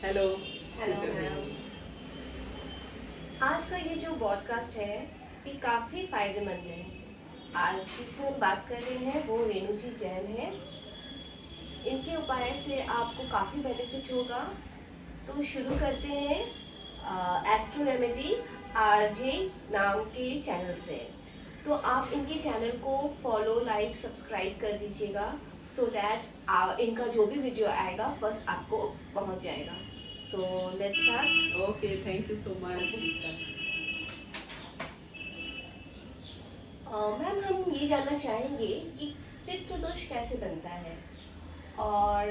Hello. Hello ma'am. आज का ये जो पॉडकास्ट है ये काफ़ी फायदेमंद है। आज जिससे हम बात कर रहे हैं वो रेणु जी जैन है। इनके उपाय से आपको काफ़ी बेनिफिट होगा। तो शुरू करते हैं एस्ट्रो रेमेडी आरजे नाम के चैनल से। तो आप इनके चैनल को फॉलो लाइक सब्सक्राइब कर दीजिएगा सो दैट इनका जो भी वीडियो आएगा फर्स्ट आपको पहुंच जाएगा। So let's start. Okay, thank you so much. Ma'am हम ये जानना चाहेंगे कि पितृ दोष कैसे बनता है और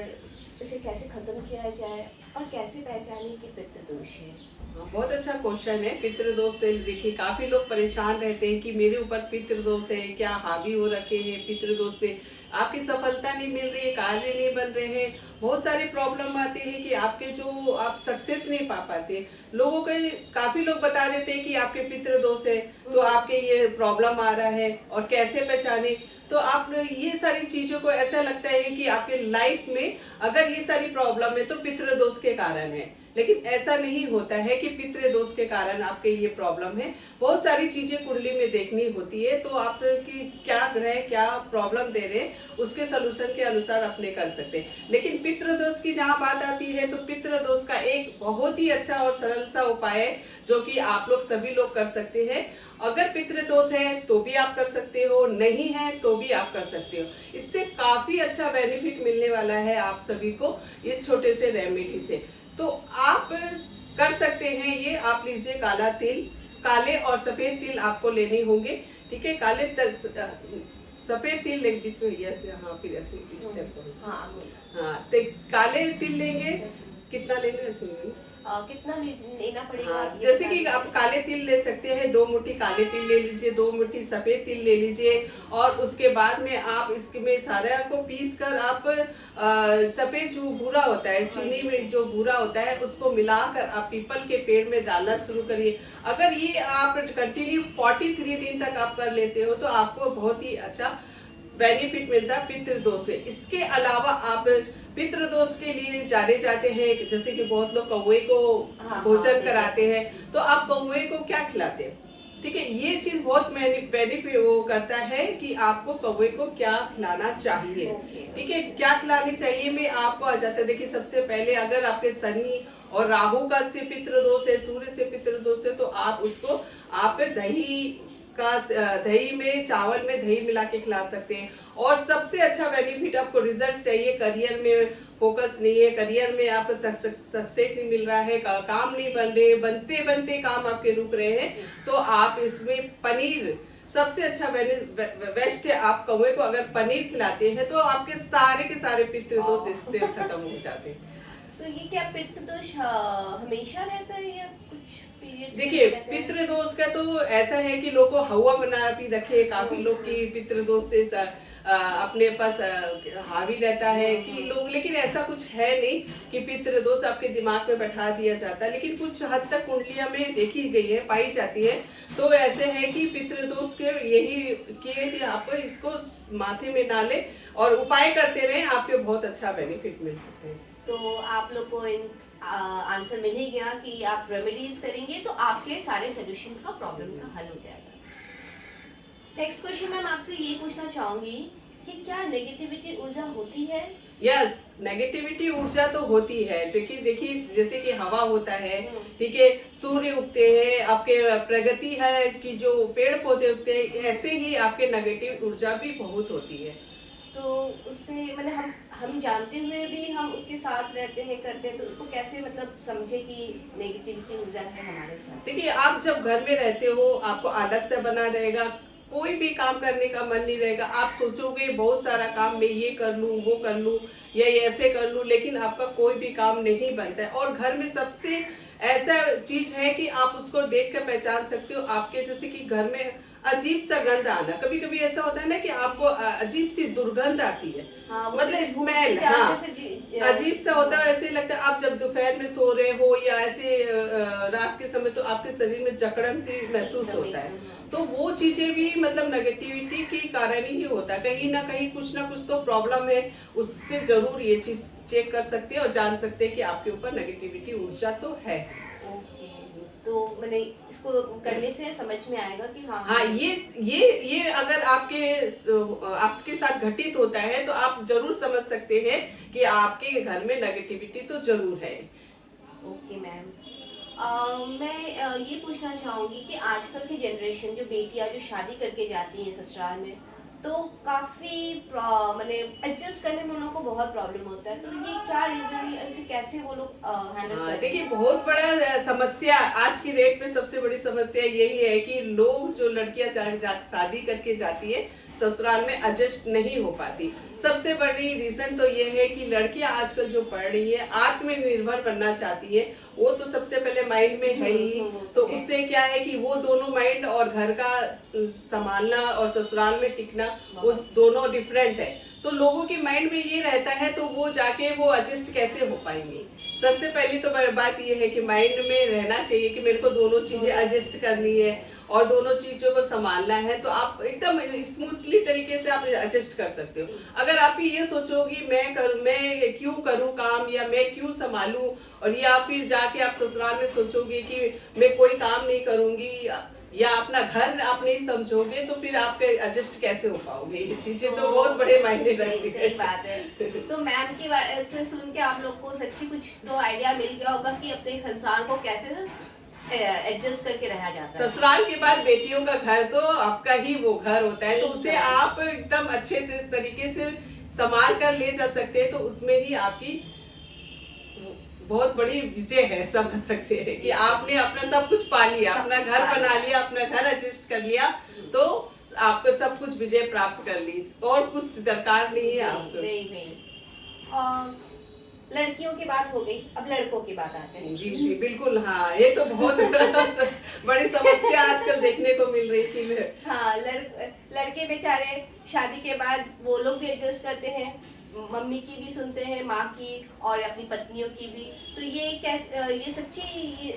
इसे कैसे खत्म किया जाए और कैसे पहचाने कि पितृ दोष है। बहुत अच्छा क्वेश्चन है। पितृदोष से देखिए काफी लोग परेशान रहते हैं कि मेरे ऊपर पितृदोष है, क्या हावी हो रखे हैं पितृदोष से, आपकी सफलता नहीं मिल रही है, कार्य नहीं बन रहे हैं, बहुत सारे प्रॉब्लम आते हैं कि आपके जो आप सक्सेस नहीं पा पाते। लोगों के काफी लोग बता देते हैं कि आपके पितृदोष है तो आपके ये प्रॉब्लम आ रहा है और कैसे पहचाने। तो आप ये सारी चीजों को ऐसा लगता है कि आपके लाइफ में अगर ये सारी प्रॉब्लम है तो पितृदोष के कारण है, लेकिन ऐसा नहीं होता है कि पितृदोष के कारण आपके ये प्रॉब्लम है। बहुत सारी चीजें कुंडली में देखनी होती है तो आप कि क्या ग्रह क्या प्रॉब्लम दे रहे हैं उसके सोल्यूशन के अनुसार अपने कर सकते हैं। लेकिन पितृदोष की जहाँ बात आती है तो पितृदोष का एक बहुत ही अच्छा और सरल सा उपाय है जो कि आप लोग सभी लोग कर सकते हैं। अगर पितृदोष है तो भी आप कर सकते हो, नहीं है तो भी आप कर सकते हो। इससे काफी अच्छा बेनिफिट मिलने वाला है आप सभी को इस छोटे से रेमेडी से। तो आप कर सकते हैं ये। आप लीजिए काला तिल, काले और सफेद तिल आपको लेने होंगे। ठीक है, सफेद तिल लेंगे बीच में ऐसे, हाँ फिर ऐसे स्टेप करो। हाँ तो काले तिल लेंगे, कितना लेंगे वैसे कितना लेना पड़ेगा। हाँ, जैसे कि आप काले तिल ले सकते हैं, 2 मुट्ठी काले तिल ले लीजिए, 2 मुट्ठी सफेद तिल ले लीजिए और उसके बाद में आप इसमें सारा को पीस कर आप सफेद जो भूरा होता है, चीनी में जो भूरा होता है उसको मिलाकर आप पीपल के पेड़ में डालना शुरू करिए। अगर ये आप कंटिन्यू 43 दिन तक आप कर लेते हो तो आपको बहुत ही अच्छा बेनिफिट मिलता है पितृदोष से। इसके अलावा आप पितृदोष के लिए जाने जाते हैं, जैसे कि बहुत लोग कौवे को भोजन कराते हैं, तो आप कौवे को क्या खिलाते हैं? ठीक है, ये चीज बहुत बेनिफिट वो करता है कि आपको कौवे को क्या खिलाना चाहिए। ठीक है, क्या खिलानी चाहिए में आपको आ जाता है। देखिए सबसे पहले अगर आपके शनि और राहु का से पितृदोष है, सूर्य से पितृदोष है, तो आप उसको आप दही में चावल में दही मिला के खिला सकते हैं। और सबसे अच्छा बेनिफिट आपको रिजल्ट चाहिए, करियर में फोकस नहीं है, करियर में आप सक्सेस नहीं मिल रहा है, काम नहीं बन रहे, बनते बनते काम आपके रुक रहे हैं, तो आप इसमें पनीर सबसे अच्छा बेस्ट है। आप कौवे को अगर पनीर खिलाते हैं तो आपके सारे के सारे पितृदोष इससे खत्म हो जाते हैं। तो ये क्या पितृदोष हमेशा रहता है या कुछ पीरियड्स? देखिए पितृदोष का तो ऐसा है कि लोग को हवा बना भी रखे, काफी लोग की पितृदोष से अपने पास हावी रहता है कि लोग, लेकिन ऐसा कुछ है नहीं कि पितृदोष आपके दिमाग में बैठा दिया जाता है। लेकिन कुछ हद तक कुंडलियां में देखी गई है, पाई जाती है। तो ऐसे है कि पितृदोष के यही कि आप इसको माथे में ना ले और उपाय करते रहे, आपके बहुत अच्छा बेनिफिट मिल सकता है। तो आप लोग को इन आंसर मिल ही गया कि आप रेमेडीज करेंगे तो आपके सारे सॉल्यूशंस का प्रॉब्लम का हल हो जाएगा। नेक्स्ट क्वेश्चन मैम आपसे ये पूछना चाहूंगी कि क्या नेगेटिविटी ऊर्जा होती है? यस, नेगेटिविटी ऊर्जा तो होती है। देखिए जैसे कि हवा होता है, ठीक है, सूर्य उगते हैं, आपके प्रगति है कि जो पेड़ पौधे उगते हैं, ऐसे ही आपके नेगेटिव ऊर्जा भी बहुत होती है। तो उससे मतलब हम जानते हुए भी हम उसके साथ रहते हैं करते हैं, तो उसको कैसे मतलब समझे कि नेगेटिविटी ऊर्जा है हमारे साथ? देखिए आप जब घर में रहते हो आपको आलस्य बना रहेगा, कोई भी काम करने का मन नहीं रहेगा, आप सोचोगे बहुत सारा काम मैं ये कर लूँ वो कर लूँ या ये ऐसे कर लूँ, लेकिन आपका कोई भी काम नहीं बनता है। और घर में सबसे ऐसा चीज है कि आप उसको देख कर पहचान सकते हो। आपके जैसे कि घर में अजीब सा गंध आना, कभी कभी ऐसा होता है ना कि आपको अजीब सी दुर्गंध आती है, हाँ, वो मतलब जैसे स्मेल, जहाँ हाँ, जैसे अजीब सा होता है। ऐसे लगता है आप जब दोपहर में सो रहे हो या ऐसे रात के समय, तो आपके शरीर में जकड़न सी महसूस एकदम होता है। एकदम हाँ। तो वो चीजें भी मतलब नेगेटिविटी के कारण ही होता है, कहीं ना कहीं कुछ ना कुछ तो प्रॉब्लम है। उससे जरूर ये चीज चेक कर सकते हैं और जान सकते हैं कि आपके ऊपर नेगेटिविटी ऊर्जा तो है। ओके, तो मैंने इसको करने से समझ में आएगा कि हाँ हाँ, हमें ये अगर आपके साथ घटित होता है तो आप जरूर समझ सकते हैं कि आपके घर में नेगेटिविटी तो जरूर है। Okay ma'am. मैं ये पूछना चाहूँगी कि आजकल की जनरेशन जो बेटियां जो शादी करके जाती हैं ससुराल में, तो काफ़ी मैंने एडजस्ट करने में उन लोगों को बहुत प्रॉब्लम होता है, तो ये क्या रीज़न है, इसे कैसे वो लोग हैंडल हाँ, करते देखिए हैं? बहुत बड़ा समस्या आज की डेट में, सबसे बड़ी समस्या यही है कि लोग जो लड़कियां शादी करके जाती है ससुराल में एडजस्ट नहीं हो पाती। सबसे बड़ी रीजन तो ये है कि लड़कियां आजकल जो पढ़ रही है, आत्मनिर्भर बनना चाहती है। वो तो सबसे पहले माइंड में है ही। वो तो है। उससे क्या है कि वो दोनों माइंड और घर का संभालना और ससुराल में टिकना, वो दोनों डिफरेंट है। तो लोगों के माइंड में ये रहता है, तो वो जाके वो एडजस्ट कैसे हो पाएंगे। सबसे पहली तो बात ये है कि माइंड में रहना चाहिए कि मेरे को दोनों चीजें एडजस्ट करनी है और दोनों चीजों को संभालना है, तो आप एकदम स्मूथली तरीके से आप एडजस्ट कर सकते हो। अगर आप ये सोचोगी मैं क्यों करूं काम, या मैं क्यों संभालूं, और या फिर जाके आप ससुराल में सोचोगे कि मैं कोई काम नहीं करूंगी, या अपना घर आप नहीं समझोगे, तो फिर आप एडजस्ट कैसे हो पाओगे। ये चीजें तो बहुत बड़े मायने रखती है। सही बात है। तो मैम की बात से सुन के आप लोग को सच्ची कुछ तो आइडिया मिल गया होगा कि अपने संसार को कैसे एडजस्ट करके रहा जाता है। ससुराल के बाद बेटियों का घर तो आपका ही वो घर होता है, तो उसे आप एकदम अच्छे तरीके से संभाल कर ले जा सकते हैं। तो उसमें ही आपकी बहुत बड़ी विजय है, समझ सकते हैं कि आपने अपना सब कुछ पा लिया, अपना घर बना लिया, अपना घर एडजस्ट कर लिया, तो आपको सब कुछ विजय प्राप्त कर ली, और कुछ दरकार नहीं है आपको। लड़कियों की बात हो गई, अब लड़कों की बात आते हैं। जी जी बिल्कुल, हाँ, ये तो बहुत बड़ी समस्या आजकल देखने को मिल रही थी। हाँ, लड़के बेचारे शादी के बाद वो लोग भी एडजस्ट करते हैं, मम्मी की भी सुनते हैं, माँ की और अपनी पत्नियों की भी। तो ये कैसे, ये सच्ची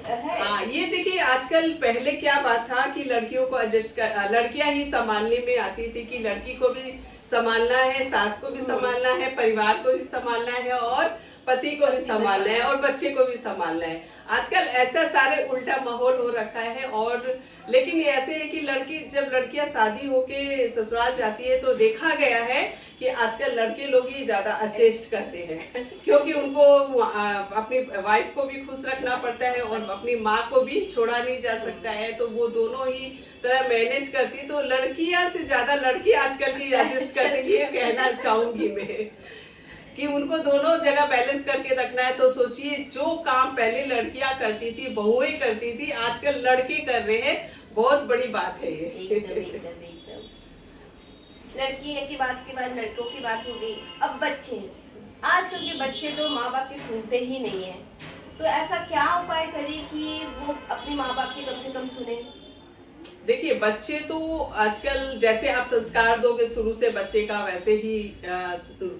है? हाँ, ये देखिए आजकल, पहले क्या बात था कि लड़कियों को एडजस्ट कर, लड़कियां ही संभालने में आती थी कि लड़की को भी संभालना है, सास को भी संभालना है, परिवार को भी संभालना है, और पति को भी संभालना है, और बच्चे को भी संभालना है। आजकल ऐसा सारे उल्टा माहौल हो रखा है। और लेकिन ये ऐसे है कि जब लड़कियां शादी होके ससुराल जाती है, तो देखा गया है कि आजकल लड़के लोग ही ज्यादा एडजस्ट करते हैं, क्योंकि उनको अपनी वाइफ को भी खुश रखना पड़ता है और अपनी माँ को भी छोड़ा नहीं जा सकता है, तो वो दोनों ही तरह मैनेज करती। तो लड़कियां से ज्यादा लड़की आजकल की एडजस्ट करती है, कहना चाहूंगी मैं कि उनको दोनों जगह बैलेंस करके रखना है। तो सोचिए, जो काम पहले लड़कियां करती थी, बहुएं करती थी, आजकल लड़के कर रहे हैं। बहुत बड़ी बात है ये। एकदम। लड़की की बात के बाद लड़कों की बात हो गई, अब बच्चे। आजकल के बच्चे तो माँ बाप के सुनते ही नहीं है, तो ऐसा क्या उपाय करें कि वो अपने माँ बाप की कम से कम सुने? देखिए, बच्चे तो आजकल जैसे आप संस्कार दोगे शुरू से बच्चे का, वैसे ही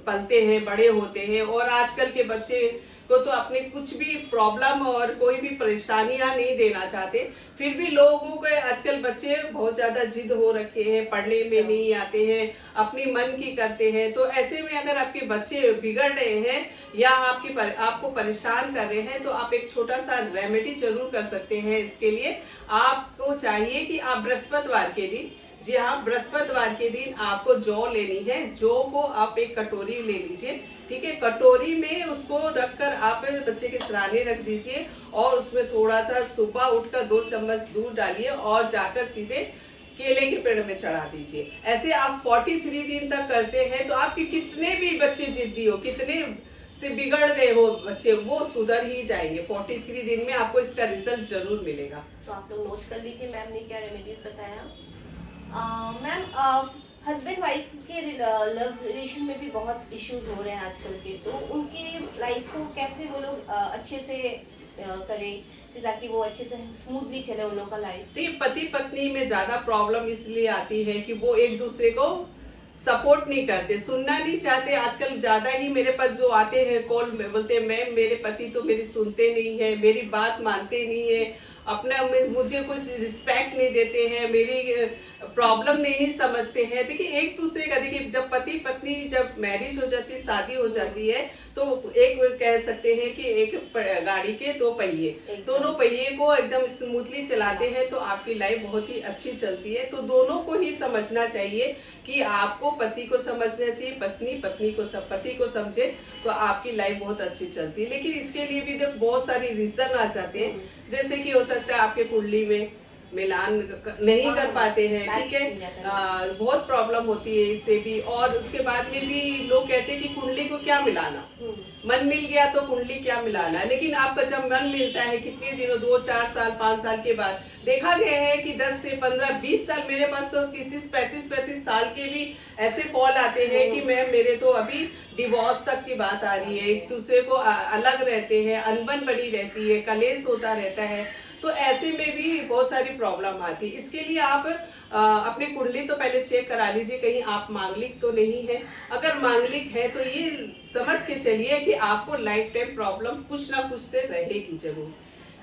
पलते हैं, बड़े होते हैं। और आजकल के बच्चे को तो अपने कुछ भी प्रॉब्लम और कोई भी परेशानियां नहीं देना चाहते। फिर भी लोगों के आजकल बच्चे बहुत ज्यादा जिद हो रखे हैं, पढ़ने में नहीं आते हैं, अपनी मन की करते हैं। तो ऐसे में अगर आपके बच्चे बिगड़ रहे हैं या आपको परेशान कर रहे हैं, तो आप एक छोटा सा रेमेडी जरूर कर सकते हैं। इसके लिए आपको चाहिए कि आप बृहस्पतिवार के दिन, जी हाँ, बृहस्पतिवार के दिन आपको जौ लेनी है। जौ को आप एक कटोरी ले लीजिए, ठीक है। कटोरी में उसको रखकर आप बच्चे के सिरहाने रख दीजिए, और उसमें थोड़ा सा सुबह उठकर 2 चम्मच दूध डालिए और जाकर सीधे केले के पेड़ में चढ़ा दीजिए। ऐसे आप 43 दिन तक करते हैं, तो आपके कितने भी बच्चे जिद्दी हो, कितने से बिगड़ गए हो बच्चे, वो सुधर ही जाएंगे। 43 दिन में आपको इसका रिजल्ट जरूर मिलेगा। तो आप लोग नोट कर लीजिए मैम ने क्या रेमेडीज बताया। मैम, हस्बैंड वाइफ के लव रिलेशन में भी बहुत इश्यूज हो रहे हैं आजकल के, तो उनकी लाइफ को कैसे वो लोग अच्छे से करें, ताकि वो अच्छे से स्मूथली चले उन लोगों का लाइफ? तो ये पति पत्नी में ज्यादा प्रॉब्लम इसलिए आती है कि वो एक दूसरे को सपोर्ट नहीं करते, सुनना नहीं चाहते। आजकल ज्यादा ही मेरे पास जो आते हैं कॉल में बोलते हैं मैम मेरे पति तो मेरी सुनते नहीं है, मेरी बात मानते नहीं है, अपना मुझे कुछ रिस्पेक्ट नहीं देते हैं, मेरी प्रॉब्लम नहीं समझते हैं। देखिए एक दूसरे का, देखिए जब पति पत्नी जब मैरिज हो जाती है, शादी हो जाती है, तो एक कह सकते हैं कि एक गाड़ी के दो पहिए, दोनों पहिए को एकदम स्मूथली चलाते हैं तो आपकी लाइफ बहुत ही अच्छी चलती है। तो दोनों को ही समझना चाहिए कि आपको पति को समझना चाहिए, पत्नी पत्नी को सब पति को समझे तो आपकी लाइफ बहुत अच्छी चलती है। लेकिन इसके लिए भी देखो बहुत सारी रीजन आ जाते हैं, जैसे कि हो सकता है आपके कुंडली में मिलान नहीं कर पाते हैं, ठीक है, बहुत प्रॉब्लम होती है इससे भी। और उसके बाद में भी लोग कहते हैं कि कुंडली को क्या मिलाना, मन मिल गया तो कुंडली क्या मिलाना। लेकिन आपका जब मन मिलता है कितने दिनों, 2-4 साल 5 साल के बाद, देखा गया है कि 10 से 15-20 साल, मेरे पास तो 33-35 साल के भी ऐसे कॉल आते हैं कि मैम मेरे तो अभी डिवोर्स तक की बात आ रही है, एक दूसरे को अलग रहते हैं, अनबन बनी रहती है, कलेश होता रहता है। तो ऐसे में भी बहुत सारी प्रॉब्लम आती है। इसके लिए आप अपनी कुंडली तो पहले चेक करा लीजिए, कहीं आप मांगलिक तो नहीं है। अगर मांगलिक है तो ये समझ के चलिए कि आपको लाइफ टाइम प्रॉब्लम कुछ ना कुछ से रहेगी जरूर।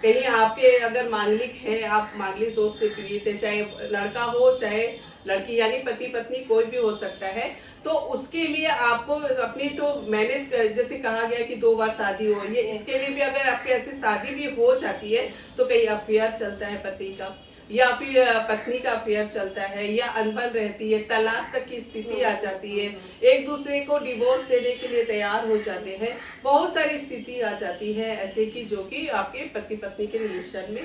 कहीं आपके अगर मांगलिक है, आप मांगलिक दोष से पीड़ित है, चाहे लड़का हो चाहे लड़की, यानी पति पत्नी कोई भी हो सकता है, तो उसके लिए आपको अपनी तो मैनेज, जैसे कहा गया कि 2 बार शादी हो, ये इसके लिए भी अगर आपके ऐसे शादी भी हो जाती है तो कहीं अफेयर चलता है पति का, या फिर पत्नी का अफेयर चलता है, या अनबन रहती है, तलाक तक की स्थिति आ जाती है, एक दूसरे को डिवोर्स देने के लिए तैयार हो जाते हैं, बहुत सारी स्थिति आ जाती है ऐसे की जो कि आपके पति पत्नी के रिलेशन में।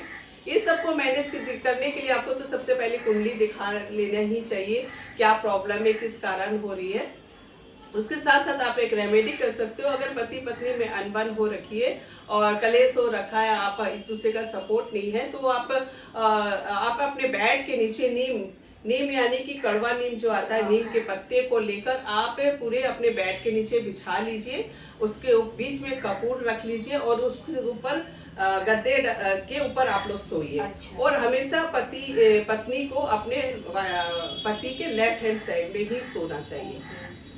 ये सबको मैनेज करने के लिए आपको तो सबसे पहले कुंडली दिखा लेना ही चाहिए, क्या प्रॉब्लम है, किस कारण हो रही है। उसके साथ साथ आप एक रेमेडी कर सकते हो। अगर पति पत्नी में अनबन हो रखी है और कलेश हो रखा है, आप एक दूसरे का सपोर्ट नहीं है, तो आप अपने बेड के नीचे नीम यानी कि कड़वा नीम जो आता है, नीम के पत्ते को लेकर आप पूरे अपने बेड के नीचे बिछा लीजिए, उसके बीच में कपूर रख लीजिए और उसके ऊपर गद्दे के ऊपर आप लोग सोइए। अच्छा। और हमेशा पत्नी को अपने पति के लेफ्ट हैंड साइड में ही सोना चाहिए।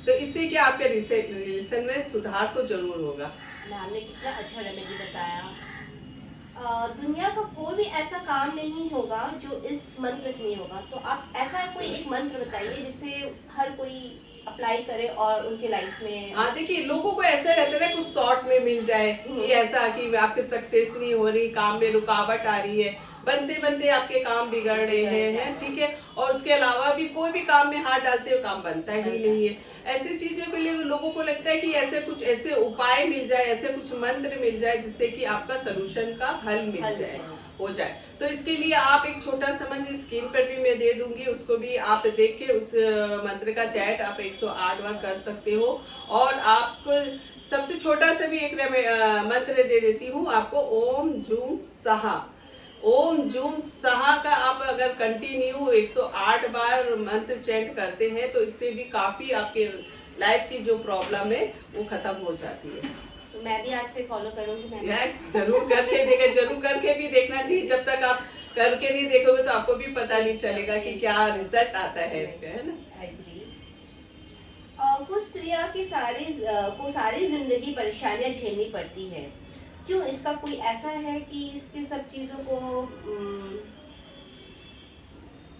तो इससे क्या आपके रिलेशन में सुधार तो जरूर होगा। आपने कितना अच्छा रेमेडी बताया। दुनिया का कोई भी ऐसा काम नहीं होगा जो इस मंत्र से नहीं होगा, तो आप ऐसा कोई एक मंत्र बताइए जिससे हर कोई अप्लाई करे और उनके लाइफ में। हाँ देखिए, लोगों को ऐसा रहता है कुछ शॉर्ट में मिल जाए, कि ऐसा कि आपके सक्सेस नहीं हो रही, काम में रुकावट आ रही है, बनते बनते आपके काम बिगड़ रहे हैं, ठीक है, और उसके अलावा भी कोई भी काम में हाथ डालते हुए काम बनता ही नहीं है। ऐसी चीजों के लिए लोगों को लगता है कि ऐसे उपाय मिल जाए, ऐसे कुछ मंत्र मिल जाए जिससे कि आपका सोल्यूशन का हल मिल जाए, हो जाए। तो इसके लिए आप एक छोटा सा मंत्र स्क्रीन पर भी मैं दे दूंगी, उसको भी आप देख के उस मंत्र का चैट आप 108 बार कर सकते हो। और आपको सबसे छोटा सा भी एक मंत्र दे देती हूँ आपको, ओम जूम सहा। ओम जूम सहा का आप अगर कंटिन्यू 108 बार मंत्र चैंट करते हैं तो इससे भी काफी आपके लाइफ की जो प्रॉब्लम है वो खत्म हो जाती है। तो मैं भी आज से फॉलो करूंगी। यस, जरूर करके भी देखना चाहिए। जब तक आप करके नहीं देखोगे तो आपको भी पता नहीं चलेगा कि क्या रिजल्ट आता है इसका, है ना। कुछ स्त्रियां की सारी जिंदगी परेशानियां झेलनी पड़ती है, क्यों? इसका कोई ऐसा है कि इसके सब चीजों को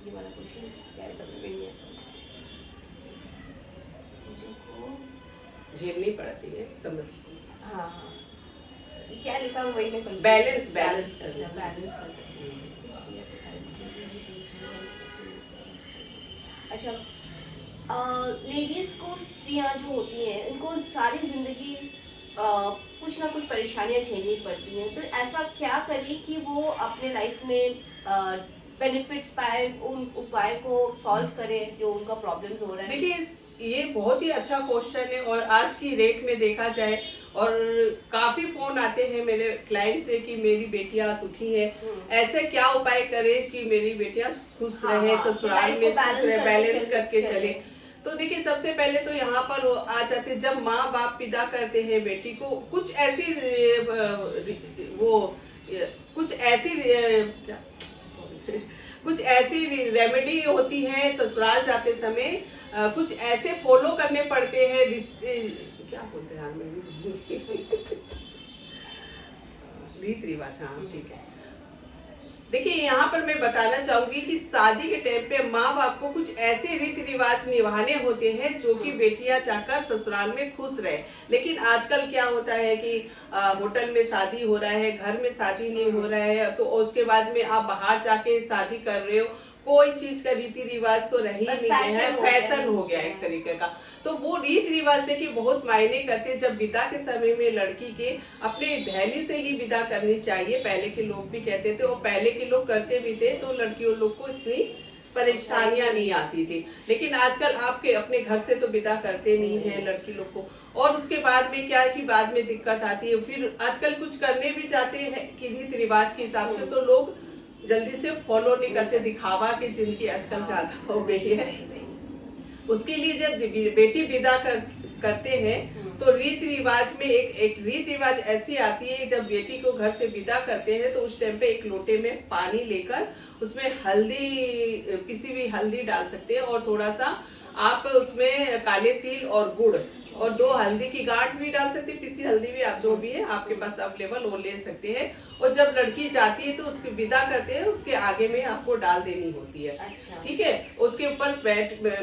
ये वाला क्वेश्चन क्या समझ में नहीं आता, चीजों को झेलनी पड़ती है, समझ। हाँ, क्या लिखा हुआ वही मैं बैलेंस कर सकती हूँ। अच्छा, लेडीज को, स्त्रियां जो होती हैं उनको सारी जिंदगी कुछ ना कुछ परेशानियां झेलनी पड़ती हैं, तो ऐसा क्या करें कि वो अपने लाइफ में बेनिफिट्स पाए, उन उपाय को सॉल्व करें जो उनका प्रॉब्लम्स हो रहा है। देखिए ये बहुत ही अच्छा क्वेश्चन है, और आज की रेट में देखा जाए और काफी फोन आते हैं मेरे क्लाइंट से कि मेरी बेटियां दुखी है, ऐसे क्या उपाय करें कि मेरी बेटियां खुश रहे, ससुराल में सुख रहे, बैलेंस करके चले। तो देखिए सबसे पहले तो यहाँ पर आ जाते, जब माँ बाप विदा करते हैं बेटी को, कुछ ऐसी वो कुछ ऐसी क्या sorry, कुछ ऐसी रेमेडी होती है ससुराल जाते समय, कुछ ऐसे फॉलो करने पड़ते हैं क्या बोलते हैं यार मैं रीत रिवाज, हाँ ठीक है। देखिए यहाँ पर मैं बताना चाहूंगी कि शादी के टाइम पे माँ बाप को कुछ ऐसे रीति रिवाज निभाने होते हैं जो कि बेटियां चाहकर ससुराल में खुश रहे। लेकिन आजकल क्या होता है कि होटल में शादी हो रहा है, घर में शादी नहीं हो रहा है, तो उसके बाद में आप बाहर जाके शादी कर रहे हो, कोई चीज का रीति रिवाज तो रह ही नहीं गया है, फैशन हो गया एक तरीके का। तो वो रीति रिवाज देखिए बहुत मायने करते हैं। जब विदा के समय में लड़की के अपने दहली से ही विदा करनी चाहिए, पहले के लोग भी कहते थे और पहले के लोग करते भी थे, तो लड़कियों लोग को इतनी परेशानियां नहीं आती थी। लेकिन आजकल आपके अपने घर से तो विदा करते नहीं है लड़की लोग को, और उसके बाद में क्या है कि बाद में दिक्कत आती है। फिर आजकल कुछ करने भी चाहते हैं कि रीति रिवाज के हिसाब से, तो लोग जल्दी से फॉलो नहीं करते, दिखावा की जिंदगी आजकल ज्यादा हो गई है। उसके लिए जब बेटी विदा करते हैं तो रीति रिवाज में एक रीति रिवाज ऐसी आती है, जब बेटी को घर से विदा करते हैं तो उस टाइम पे एक लोटे में पानी लेकर उसमें हल्दी, पिसी हुई हल्दी डाल सकते हैं, और थोड़ा सा आप उसमें काले तिल और गुड़ और 2 हल्दी की गांठ भी डाल सकते हैं, पिसी हल्दी भी, आप जो भी है आपके पास अवेलेबल वो ले सकते हैं। और जब लड़की जाती है तो उसकी विदा करते हैं, उसके आगे में आपको डाल देनी होती है। अच्छा। ठीक है, उसके ऊपर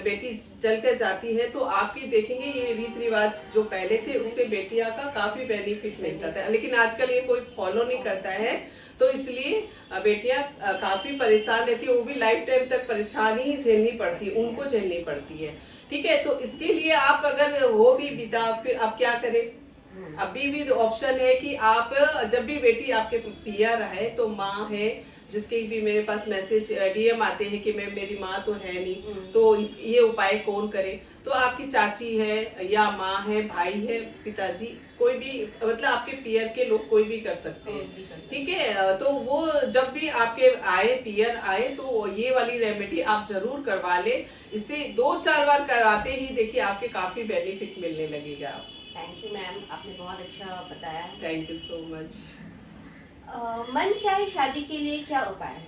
बेटी चल कर जाती है, तो आपकी देखेंगे ये रीति रिवाज जो पहले थे उससे बेटियां का काफी बेनिफिट मिलता था, लेकिन आजकल ये कोई फॉलो नहीं करता है, तो इसलिए बेटियां काफी परेशान रहती है, वो भी लाइफ टाइम तक परेशानी ही झेलनी पड़ती है, उनको झेलनी पड़ती है। ठीक है, तो इसके लिए आप अगर हो भी विदा, फिर आप क्या करें, अभी भी ऑप्शन है कि आप जब भी बेटी आपके पीआर है तो माँ है, जिसके भी मेरे पास मैसेज डीएम आते हैं कि मैम मेरी माँ तो है नहीं, तो ये उपाय कौन करे, तो आपकी चाची है या माँ है, भाई है, पिताजी, कोई भी मतलब आपके पीयर के लोग कोई भी कर सकते हैं। ठीक है, तो वो जब भी आपके आए पीयर आए तो ये वाली रेमेडी आप जरूर करवा ले। इससे 2-4 बार करवाते ही देखिए आपके काफी बेनिफिट मिलने लगेगा। थैंक यू मैम, आपने बहुत अच्छा बताया। Thank you so much. मन चाहे शादी के लिए क्या उपाय है?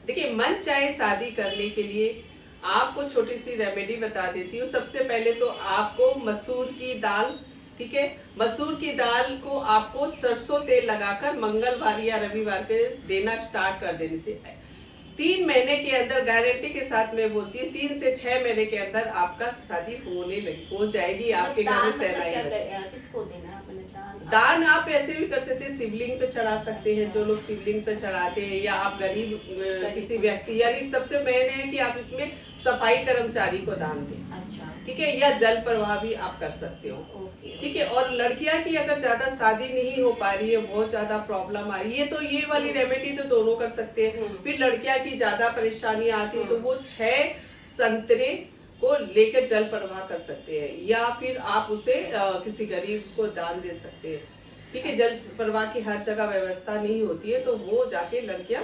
देखिए मन चाहे शादी करने के लिए आपको छोटी सी रेमेडी बता देती हूँ। सबसे पहले तो आपको मसूर की दाल, ठीक है, मसूर की दाल को आपको सरसों तेल लगाकर मंगलवार या रविवार के देना स्टार्ट कर देने से 3 महीने के अंदर, गारंटी के साथ मैं बोलती हूँ 3 से 6 महीने के अंदर आपका शादी हो जाएगी, आपके घर में सहनाई। किसको देना है? दान आप ऐसे भी कर सकते हैं, शिवलिंग पे चढ़ा सकते हैं, जो लोग शिवलिंग पे चढ़ाते हैं, या आप गरीब किसी व्यक्ति, यानी सबसे मेन है कि आप इसमें सफाई कर्मचारी को दान दें। अच्छा, ठीक है, या जल प्रवाह भी आप कर सकते हो। ठीक है, और लड़कियां की अगर ज्यादा शादी नहीं हो पा रही है, बहुत ज्यादा प्रॉब्लम आ रही है, तो ये वाली रेमेडी तो दोनों कर सकते हैं। फिर लड़कियां की ज्यादा परेशानी आती है तो वो 6 संतरे को लेकर जल प्रवाह कर सकते हैं, या फिर आप उसे किसी गरीब को दान दे सकते हैं। ठीक है, जल प्रवाह की हर जगह व्यवस्था नहीं होती है, तो वो जाके लड़कियां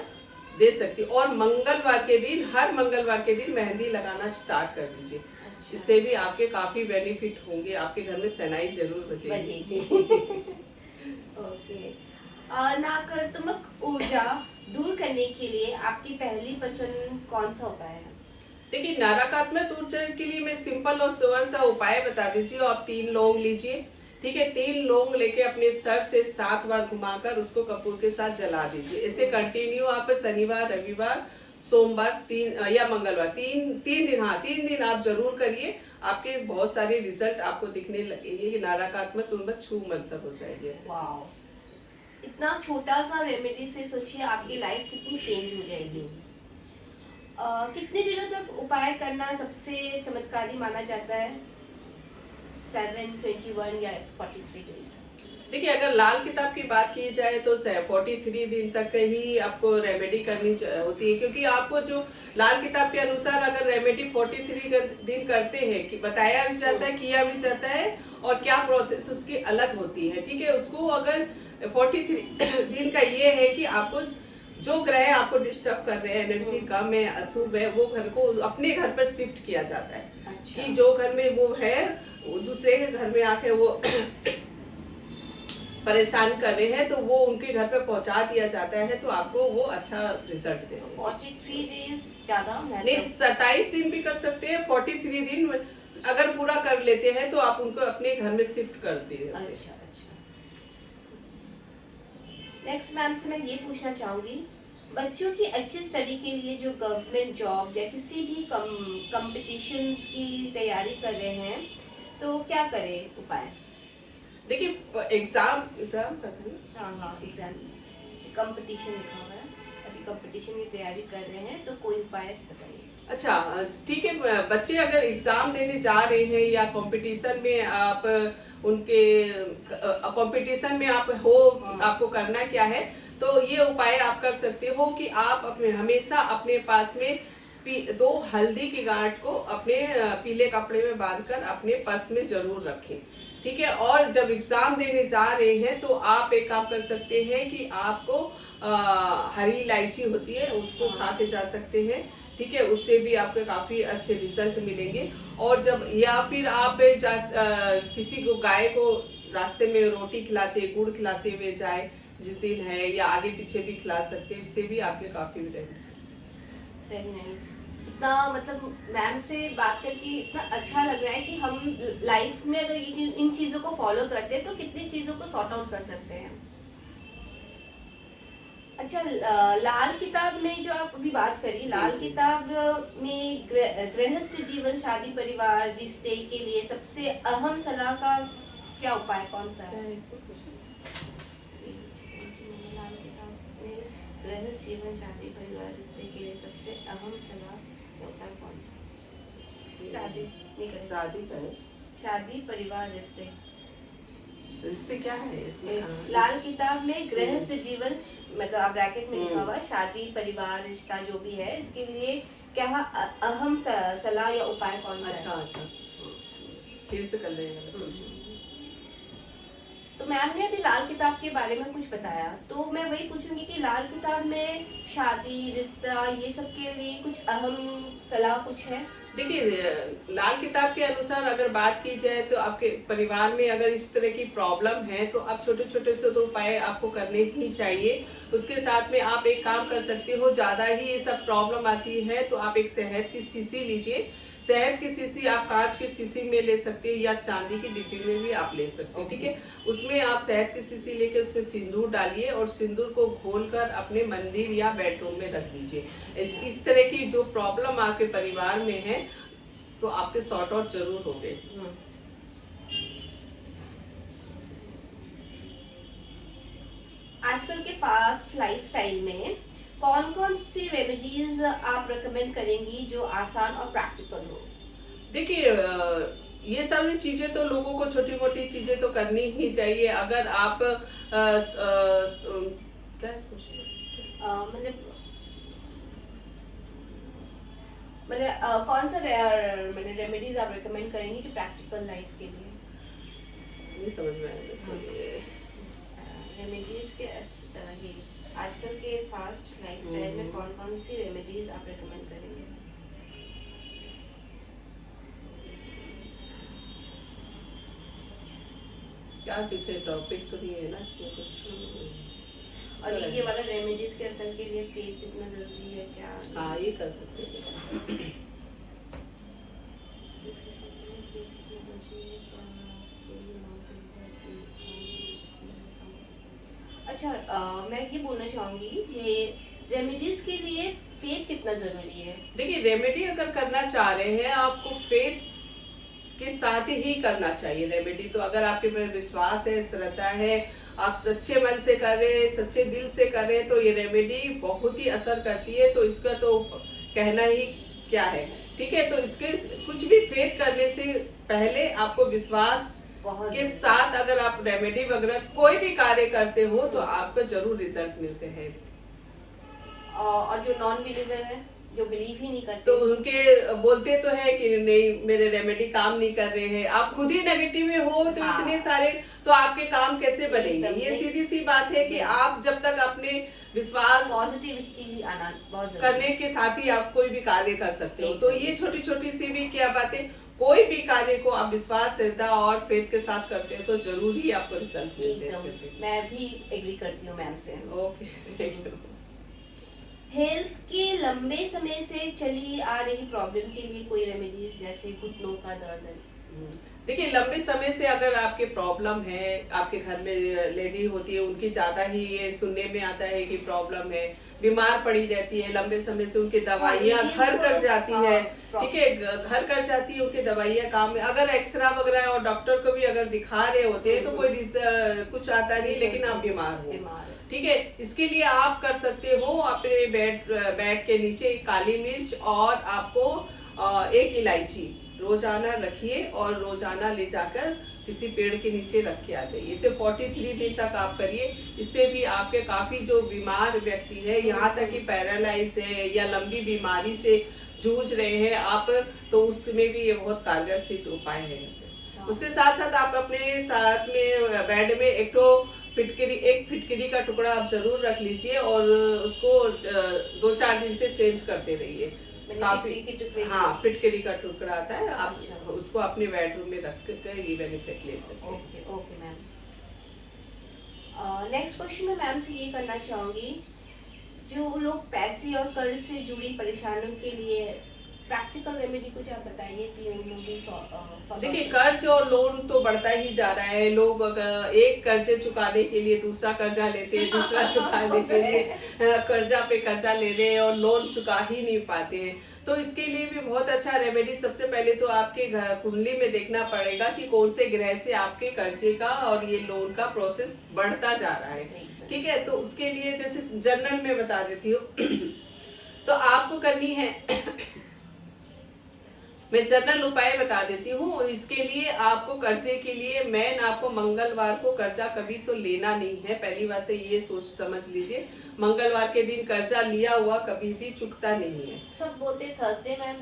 दे सकती। और मंगलवार के दिन, हर मंगलवार के दिन मेहंदी लगाना स्टार्ट कर दीजिए। अच्छा। इससे भी आपके काफी बेनिफिट होंगे, आपके घर में शहनाई जरूर बजेगी। ओके। नकारात्मक ऊर्जा दूर करने के लिए आपकी पहली पसंद कौन सा उपाय है? देखिए, नकारात्मक ऊर्जा के लिए मैं सिंपल और सरल सा उपाय बता दीजिए। आप 3 लौंग लीजिए, ठीक है, 3 लौंग लेके अपने सर से 7 बार घुमाकर उसको कपूर के साथ जला दीजिए। इसे कंटिन्यू आप शनिवार, रविवार, सोमवार 3 या मंगलवार 3 दिन, हाँ 3 दिन आप जरूर करिए। आपके बहुत सारे रिजल्ट आपको दिखने लगेंगे कि नकारात्मक ऊर्जा छू मंतर हो जाएगी। वाओ, इतना छोटा सा रेमेडी से सोचिए आपकी लाइफ कितनी चेंज हो जाएगी। कितने दिनों तक उपाय करना सबसे चमत्कारी माना जाता है? 7, 21 या 43 डेज? देखिए, अगर लाल किताब की बात की जाए तो 43 दिन तक ही आपको रेमेडी करनी होती है, क्योंकि आपको जो लाल किताब के अनुसार अगर रेमेडी 43 दिन करते हैं, कि बताया भी जाता है, किया भी जाता है, और क्या प्रोसेस उसकी अलग होती है। ठीक है, उसको अगर 43 दिन का ये है कि आपको जो ग्रह आपको डिस्टर्ब कर रहे हैं, एनर्जी कम है, अशुभ है, वो घर को अपने घर पर शिफ्ट किया जाता है। अच्छा। कि जो घर में वो है वो दूसरे के घर में आके वो परेशान कर रहे हैं, तो वो उनके घर पे पहुंचा दिया जाता है, तो आपको वो अच्छा रिजल्ट देगा। 43 डेज ज़्यादा नहीं, 27 दिन भी कर सकते हैं, 43 दिन अगर पूरा कर लेते हैं तो आप उनको अपने घर में शिफ्ट कर देते हैं। अच्छा अच्छा। नेक्स्ट मैम से मैं ये पूछना चाहूँगी, बच्चों की अच्छी स्टडी के लिए जो गवर्नमेंट जॉब या किसी भी कंपटीशंस की तैयारी कर रहे हैं, तो क्या करें उपाय? देखिए, एग्जाम एग्जाम करते हैं। हाँ हाँ, एग्जाम कंपटीशन लिखा हुआ है, अभी कंपटीशन की तैयारी कर रहे हैं, तो कोई उपाय बताइए। अच्छा, ठीक है। बच्चे अगर एग्जाम देने जा रहे हैं या कंपटीशन में आप उनके कंपटीशन में आप हो, आपको करना क्या है, तो ये उपाय आप कर सकते हो कि आप अपने हमेशा अपने पास में 2 हल्दी की गांठ को अपने पीले कपड़े में बांधकर अपने पर्स में जरूर रखें। ठीक है। और जब एग्जाम देने जा रहे हैं तो आप एक काम कर सकते हैं कि आपको हरी इलायची होती है, उसको खा के जा सकते हैं। ठीक है, उससे भी आपको काफी अच्छे रिजल्ट मिलेंगे। और जब या फिर आप किसी को गाय को रास्ते में रोटी खिलाते, गुड़ खिलाते हुए जाए, जिस दिन है, या आगे पीछे भी खिला सकते हैं, इससे भी आपके काफी वेरी नाइस। इतना मतलब मैम से बात करके इतना अच्छा लग रहा है कि हम लाइफ में अगर ये चीज इन चीज़ों को फॉलो करते हैं तो कितनी चीज़ों को सॉर्ट आउट कर सकते हैं। अच्छा, लाल किताब में जो आप अभी बात करी, लाल किताब में गृहस्थ जीवन, शादी, परिवार, रिश्ते के लिए सबसे अहम सलाह का क्या उपाय कौन सा है? लाल किताब में गृहस्थ जीवन, शादी, परिवार, रिश्ते के लिए सबसे अहम सलाह क्या उपाय कौन सा? शादी नहीं करें। शादी करें। शादी, परिवार, रिश्ते। रिश्ते क्या है इसमें? लाल किताब में गृहस्थ जीवन, मतलब आप ब्रैकेट में लिखा हुआ है शादी, परिवार, रिश्ता जो भी है, इसके लिए क्या अहम सलाह या उपाय कौन सा है? अच्छा अच्छा, फिर से कर लेंगे। तो मैम ने अभी लाल किताब के बारे में कुछ बताया, तो मैं वही पूछूंगी कि लाल किताब में शादी, रिश्ता, ये सब के लिए कुछ अहम सलाह कुछ है? देखिए, लाल किताब के अनुसार अगर बात की जाए तो आपके परिवार में अगर इस तरह की प्रॉब्लम है तो आप छोटे छोटे से तो उपाय आपको करने ही चाहिए। उसके साथ में आप एक काम कर सकते हो, ज्यादा ही ये सब प्रॉब्लम आती है तो आप एक शहद की शीशी लीजिए। शहद की शीशी आप कांच की शीशी में ले सकते हैं या चांदी की डिब्बी में भी आप ले सकते हैं। ठीक है, उसमें आप शहद की शीशी लेके उसमें सिंदूर डालिए और सिंदूर को घोलकर अपने मंदिर या बेडरूम में रख दीजिए। इस तरह की जो प्रॉब्लम आपके परिवार में है तो आपके सॉर्ट आउट जरूर होंगे। आजकल के फास्ट लाइफस्टाइल में कौन कौन सी रेमेडीज आप रेकमेंड करेंगी जो आसान और प्रैक्टिकल हो? देखिए, ये सारी चीजें तो लोगों को, छोटी मोटी चीजें तो करनी ही चाहिए। अगर आप क्या मतलब कौन सा मतलब रेमेडीज आप रेकमेंड करेंगी जो प्रैक्टिकल लाइफ के लिए? नहीं समझ में आया। रेमेडीज के ये आजकल के फास्ट लाइफस्टाइल में कौन कौन सी रेमेडीज आप रेकमेंड करेंगे? क्या किसी टॉपिक तो नहीं है ना इसमें कुछ। और ये वाला रेमेडीज के असर के लिए फेस कितना जरूरी है क्या? हाँ, ये कर सकते हैं। अच्छा, मैं ये बोलना चाहूंगी कि रेमेडीज के लिए फेथ कितना जरूरी है? देखिए, रेमेडी अगर करना चाह रहे हैं आपको फेथ के साथ ही करना चाहिए। रेमेडी तो अगर आपके पर विश्वास है, श्रद्धा है, आप सच्चे मन से कर रहे हैं, सच्चे दिल से कर रहे हैं, तो ये रेमेडी बहुत ही असर करती है। तो इसका तो कहना ही क्या है। ठीक है, तो इसके कुछ भी फेथ करने से पहले आपको विश्वास के साथ अगर आप रेमेडी वगैरह कोई भी कार्य करते हो तो आपको जरूर रिजल्ट मिलते हैं। और जो नॉन बिलीवर है, जो बिलीव ही नहीं करते, तो उनके बोलते तो है कि नहीं, मेरे रेमेडी काम नहीं कर रहे हैं। आप खुद ही नेगेटिव में हो तो इतने सारे, तो आपके काम कैसे बनेंगे? ये सीधी सी बात है कि आप जब तक अपने विश्वास पॉजिटिविटी आना बहुत करने के साथ ही आप कोई भी कार्य कर सकते हो। तो ये छोटी छोटी सी भी क्या बातें, कोई भी कार्य को आप विश्वास, श्रद्धा और फेथ के साथ करते हैं तो जरूर ही आपको रिजल्ट मिलते एकदम हैं। मैं भी एग्री करती हूँ मैम से। Okay, thank you. हेल्थ के लंबे समय से चली आ रही प्रॉब्लम के लिए कोई रेमेडीज, जैसे घुटनों का दर्द? देखिए, लंबे समय से अगर आपके प्रॉब्लम है, आपके घर में लेडी होती है, उनकी ज्यादा ही ये सुनने में आता है कि प्रॉब्लम है, बीमार पड़ी रहती है लंबे समय से, उनकी दवाइयाँ ladies घर को कर तो- जाती हाँ, है, problem। ठीक है, घर कर जाती है, उनकी दवाइयाँ काम में, अगर एक्सरा वगैरह और डॉक्टर को भी अगर दिखा रहे होते हैं तो कोई कुछ आता नहीं, लेकिन आप बीमार हो, बीमार है। ठीक है। इसके लिए आप कर सकते हो, अपने बेड के नीचे काली मिर्च और आपको एक इलायची रोजाना रखिए और रोजाना ले जाकर किसी पेड़ के नीचे रख के आ जाइए। इसे 43 दिन तक आप करिए। इससे भी आपके काफी जो बीमार व्यक्ति है, यहाँ तक कि पैरालाइज है या लंबी बीमारी से जूझ रहे हैं आप, तो उसमें भी ये बहुत कारगर सिद्ध उपाय है। उसके साथ साथ आप अपने साथ में बेड में एक फिटकरी का टुकड़ा आप जरूर रख लीजिए और उसको 2-4 दिन से चेंज करते रहिए। काफी, हाँ, फिटकरी का टुकड़ा आता है, आप उसको अपने बेडरूम में रख कर ये बेनिफिट ले सकते हैं। Okay okay ma'am. Next question मैं मैम से ये करना चाहूँगी, जो लोग पैसे और कर्ज से जुड़ी परेशानियों के लिए प्रैक्टिकल रेमेडी कुछ आप बताइए जी, हम लोग भी देखिए, कर्ज और लोन तो बढ़ता ही जा रहा है। लोग एक कर्जे चुकाने के लिए दूसरा कर्जा लेते हैं, दूसरा चुकाने के लिए कर्जा पे कर्जा ले रहे हैं और लोन चुका ही नहीं पाते हैं। तो इसके लिए भी बहुत अच्छा रेमेडी, सबसे पहले तो आपके कुंडली में देखना पड़ेगा कि कौन से ग्रह से आपके कर्जे का और ये लोन का प्रोसेस बढ़ता जा रहा है, ठीक है। तो उसके लिए जैसे जनरल में बता देती हूँ तो आपको करनी है मैं जनरल उपाय बता देती हूँ। इसके लिए आपको कर्जे के लिए मेन आपको मंगलवार को कर्जा कभी तो लेना नहीं है। पहली बात तो ये सोच समझ लीजिए, मंगलवार के दिन कर्जा लिया हुआ कभी भी चुकता नहीं है। सब बोलते थर्सडे मैम,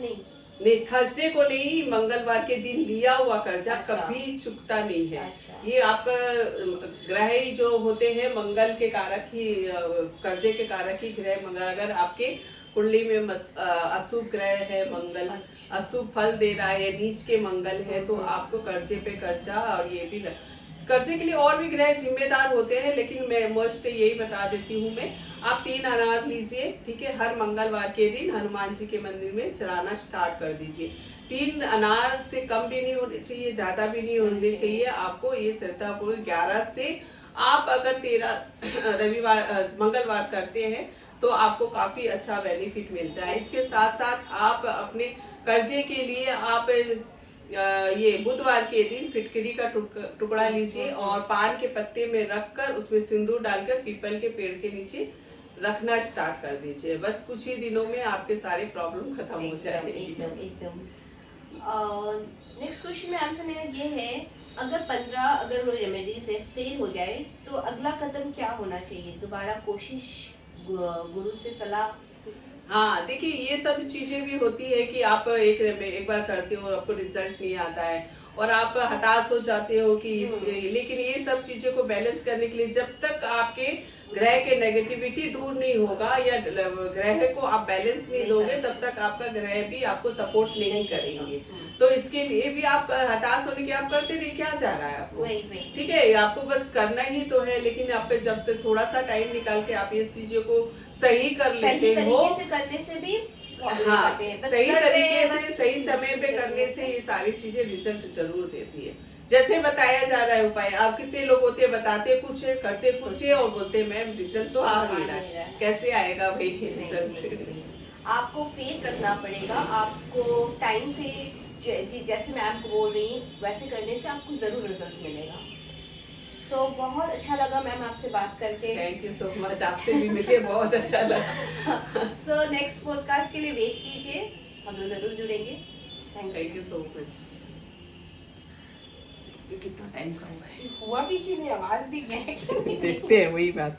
नहीं, थर्सडे को नहीं, मंगलवार के दिन लिया हुआ कर्जा अच्छा। कभी चुकता नहीं है। अच्छा। ये आपका ग्रह ही जो होते हैं मंगल के कारक ही, कर्जे के कारक ही ग्रह मंगल। अगर आपके कुंडली में अशुभ ग्रह है मंगल, अच्छा। अशुभ फल दे रहा है, नीच के मंगल है, तो आपको कर्जे पे कर्जा, और ये भी कर्जे के लिए और भी ग्रह जिम्मेदार होते हैं, लेकिन मैं मोस्ट यही बता देती हूँ मैं, आप 3 अनार लीजिए, ठीक है, हर मंगलवार के दिन हनुमान जी के मंदिर में चढ़ाना स्टार्ट कर दीजिए। 3 अनार से कम भी नहीं होने चाहिए, ज्यादा भी नहीं होने चाहिए। आपको ये श्रद्धापूर्वक 11 से, आप अगर 13 मंगलवार करते हैं तो आपको काफी अच्छा बेनिफिट मिलता है। इसके साथ साथ आप अपने कर्जे के लिए आप ये बुधवार के दिन फिटकरी का टुकड़ा लीजिए और पान के पत्ते में रखकर उसमें सिंदूर डालकर पीपल के पेड़ के नीचे रखना स्टार्ट कर दीजिए। बस कुछ ही दिनों में आपके सारे प्रॉब्लम खत्म हो जाएंगे। एकदम। नेक्स्ट क्वेश्चन में आंसर मेरा ये है, अगर 15 वो रेमेडी से फेल हो जाए तो अगला कदम क्या होना चाहिए? दोबारा कोशिश, गुरु से सलाह? हाँ, देखिए, ये सब चीजें भी होती है कि आप एक बार करते हो, आपको रिजल्ट नहीं आता है और आप हताश हो जाते हो कि लेकिन ये सब चीजों को बैलेंस करने के लिए, जब तक आपके ग्रह के नेगेटिविटी दूर नहीं होगा या ग्रह को आप बैलेंस नहीं दोगे, तब तक आपका ग्रह भी आपको सपोर्ट नहीं करेंगे। तो इसके लिए भी आप हताश होने के आप करते नहीं, क्या चाह रहा है आपको, ठीक है, आपको बस करना ही तो है। लेकिन आप जब तक थोड़ा सा टाइम निकाल के आप ये चीजों को सही कर लेते हो, करने से भी, हाँ, सही तरीके से सही समय पे करने से ये सारी चीजें रिजल्ट जरूर देती है। जैसे बताया जा रहा है उपाय, आप कितने लोग होते हैं, बताते कुछ है, करते कुछ है और बोलते मैम रिजल्ट तो आ नहीं रहा है। कैसे आएगा भाई रिजल्ट? आपको फेथ रखना पड़ेगा, आपको टाइम से, जैसे मैं आपको बोल रही हूँ वैसे करने से आपको जरूर रिजल्ट मिलेगा। सो बहुत अच्छा लगा मैम आपसे बात करके। थैंक यू सो मच, आपसे भी मिलके बहुत अच्छा लगा। सो नेक्स्ट पॉडकास्ट के लिए वेट कीजिए, हम लोग जरूर जुड़ेंगे। Thank you so much. कितना टाइम का हुआ है, हुआ भी कि नहीं, आवाज भी क्या है देखते हैं वही बात।